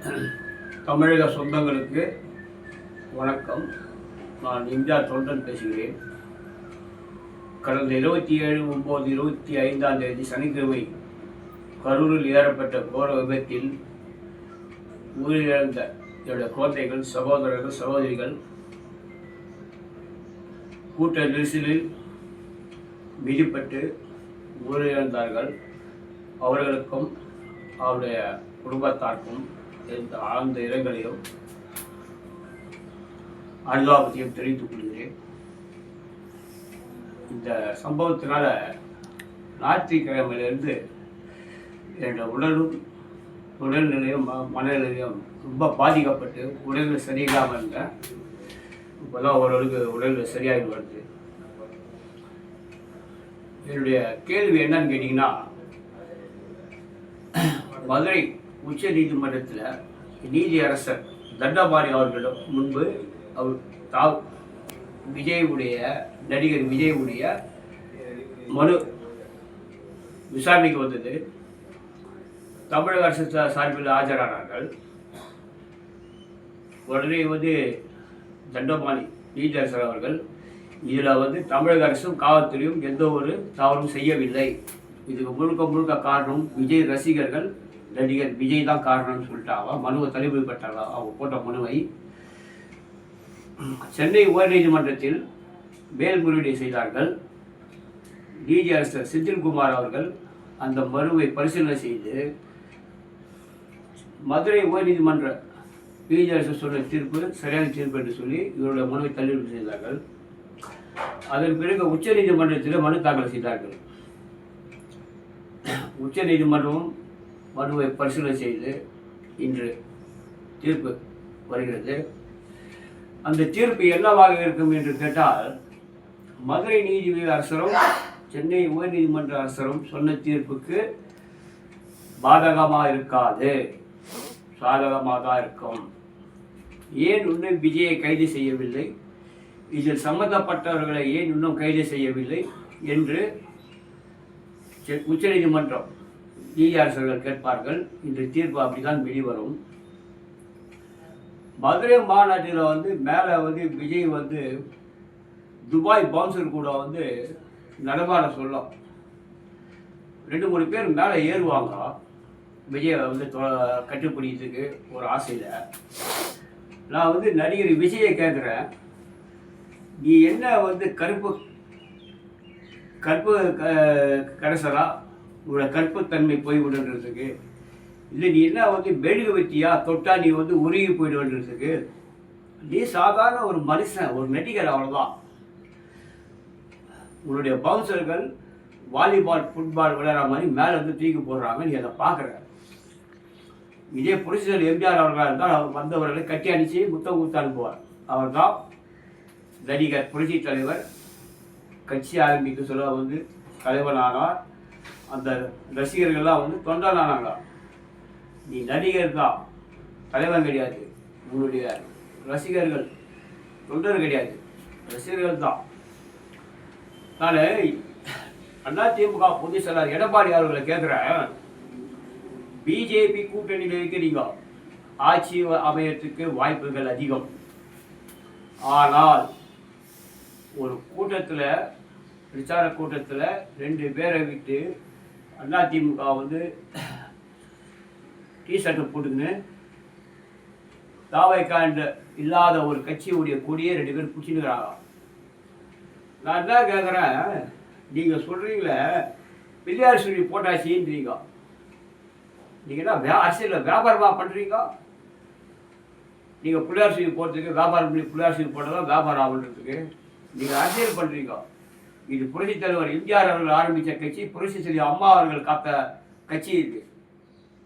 தமிழக சொந்தங்களுக்கு வணக்கம். நான் எம்ஜிஆர் தொண்டன் பேசுகிறேன். கடந்த 27/9/25 சனிக்கிழமை கரூரில் ஏற்பட்ட கோர விபத்தில் உயிரிழந்த என்னுடைய குழந்தைகள், சகோதரர்கள், சகோதரிகள் கூட்ட நெரிசலில் மிதிப்பட்டு உயிரிழந்தார்கள். அவர்களுக்கும் அவருடைய குடும்பத்தாருக்கும் ஆழ்ந்த இரங்கலையும் அனுதாபத்தையும் தெரிவித்துக் கொள்கிறேன். இந்த சம்பவத்தினால ஞாயிற்றுக்கிழமையிலிருந்து என்னுடைய உடல்நிலையும் மனநிலையும் ரொம்ப பாதிக்கப்பட்டு உடல்நிலை சரியில்லாமல் இருந்தேன். இப்போதான் ஓரளவுக்கு உடல்நிலை சரியாகி வருது. என்னுடைய கேள்வி என்னன்னு கேட்டிங்கன்னா, மதுரை உச்ச நீதிமன்றத்தில் நீதியரசர் தண்டபாணி அவர்களிடம் முன்பு நடிகர் விஜயுடைய மனு விசாரணைக்கு வந்தது. தமிழக அரசு சார்பில் ஆஜரானார்கள். உடனே தண்டபாணி நீதியரசர் அவர்கள் இதில் தமிழக அரசும் காவல்துறையும் எந்த ஒரு தவறும் செய்யவில்லை, இதுக்கு முழுக்க காரணம் விஜய் ரசிகர்கள், நடிகர் விஜய் தான் காரணம்னு சொல்லிட்டாங்க. மனுவை தள்ளுபடி பெற்றாங்க. அவங்க போட்ட மனுவை சென்னை உயர்நீதிமன்றத்தில் மேல்முறையீடு செய்தார்கள். நீதியரசர் செந்தில்குமார் அவர்கள் அந்த மனுவை பரிசீலனை செய்து மதுரை உயர்நீதிமன்ற நீதியரசர் சொன்ன தீர்ப்பு சரியான தீர்ப்பு என்று சொல்லி இவருடைய மனுவை தள்ளுபடி செய்தார்கள். அதன் பிறகு உச்ச நீதிமன்றத்தில் மனு தாக்கல் செய்தார்கள். உச்ச நீதிமன்றமும் மனுவை பரிசீலனை செய்து இன்று தீர்ப்பு வருகிறது. அந்த தீர்ப்பு என்னவாக இருக்கும் என்று கேட்டால், மதுரை நீதிபதி அரசரும் சென்னை உயர்நீதிமன்ற அரசரும் சொன்ன தீர்ப்புக்கு பாதகமாக இருக்காது, சாதகமாக தான் இருக்கும். ஏன் இன்னும் விஜயை கைது செய்யவில்லை, இதில் சம்பந்தப்பட்டவர்களை ஏன் இன்னும் கைது செய்யவில்லை என்று உச்ச நீதிமன்றம் நீதியரசர்கள் கேட்பார்கள். இன்று தீர்ப்பு அப்படிதான் வெளிவரும். மதுரை மாநாட்டில் மேலே விஜய் துபாய் பவுன்சர் கூட நடமாட சொல்லும். 2-3 பேர் மேலே ஏறுவாங்க விஜயை கட்டுப்பிடிக்கிறதுக்கு ஒரு ஆசையில். நான் நடிகர் விஜயை கேட்குறேன், நீ என்ன கருப்பு கடைசரா உங்களோட கற்புத்தன்மை போய்விடுன்றதுக்கு, இல்லை நீ என்ன மெழுகு வச்சியா தொட்டா நீ உருகி போயிடுன்றதுக்கு, நீ சாதாரண ஒரு மனுஷன், ஒரு நடிகர், அவ்வளோதான். உன்னுடைய பவுன்சர்கள் வாலிபால் ஃபுட்பால் விளையாடுற மாதிரி மேலே தூக்கி போடுறாங்க, நீ அதை பார்க்குற. இதே புரட்சியாளர் எம்ஜிஆர் அவர்களாக இருந்தால் அவர் வந்தவர்களை கட்டி அணிச்சு முத்தம் கொடுத்து அனுப்புவார். அவர் தான் நடிகர், புரட்சி தலைவர். கட்சி ஆரம்பிக்க சொல்ல தலைவனானார். அந்த ரசிகர்கள்லாம் தொண்டனானாங்க. நீ நடிகர் தான், தலைவன் கிடையாது. உன்னுடைய ரசிகர்கள் தொண்டர் கிடையாது, ரசிகர்கள் தான். நான் அதிமுக பொதுச் செயலாளர் எடப்பாடி அவர்களை கேட்குறேன், பிஜேபி கூட்டணியில் இருக்கிறீங்க, ஆட்சி அமையத்துக்கு வாய்ப்புகள் அதிகம். ஆனால் ஒரு கூட்டத்தில், பிரச்சார கூட்டத்தில் 2 பேரை விட்டு அதிமுக டிஷர்ட்டை போட்டுக்கின்னு தாவைக்காண்ட இல்லாத ஒரு கட்சியுடைய கொடியை 2 பேர் பிடிச்சிருக்கிறாங்க. நான் என்ன கேட்குறேன், நீங்கள் சொல்கிறீங்களே பிள்ளையார் சொல்லி போட்டாச்சின்றீங்க, நீங்கள் என்ன அரசியலில் வியாபாரமாக பண்ணுறீங்க? நீங்கள் பிள்ளையார் சொல்லி போடுறதுக்கு வியாபாரம் பண்ணி பிள்ளையார் சொல்லி போட்டதான் வியாபாரம் ஆகுன்றதுக்கு நீங்கள் அரசியல் பண்ணுறீங்க. இது புரட்சி தலைவர் எம்ஜிஆர் அவர்கள் ஆரம்பித்த கட்சி, புரட்சி தலைவர் அம்மா அவர்கள் காத்த கட்சி. இது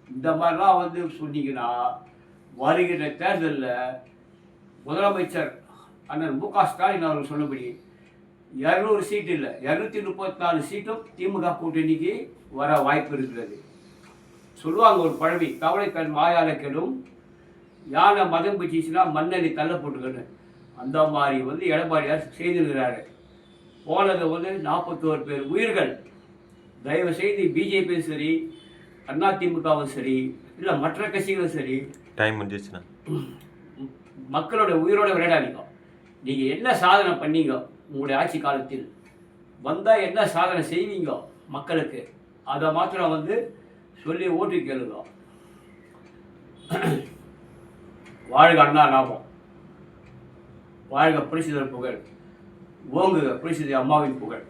இந்த மாதிரிலாம் சொன்னீங்கன்னா வருகிற தேர்தலில் முதலமைச்சர் அண்ணன் மு க ஸ்டாலின் அவர்கள் சொன்னபடி 200 சீட்டு இல்லை 234 சீட்டும் திமுக கூட்டணிக்கு வர வாய்ப்பு இருக்கிறது. சொல்லுவாங்க ஒரு பழமொழி, தவளை தன் வாயால கெடும், யானை மதம் பிடிச்சிச்சுன்னா மண்ணெண்ணி தள்ள போட்டுக்கணும். அந்த மாதிரி எடப்பாடியார் செய்திருக்கிறாரு. போனது 41 பேர் உயிர்கள். தயவு செய்து பிஜேபியும் சரி, அதிமுகவும் சரி, இல்லை மற்ற கட்சிகளும் சரி, டைம் முடிஞ்சிச்சுண்ணா. மக்களோட உயிரோட விளையாடாதீங்க. நீங்கள் என்ன சாதனை பண்ணீங்க உங்களுடைய ஆட்சி காலத்தில், வந்தால் என்ன சாதனை செய்வீங்க மக்களுக்கு, அதை மாத்திரம் வந்து சொல்லி ஓட்டு கேளுங்க. வாழ்க அண்ணா லாபம், வாழ்க புரட்சிதர் புகழ், ஓங்குக புரட்சிதர் அம்மாவின் புகழ்.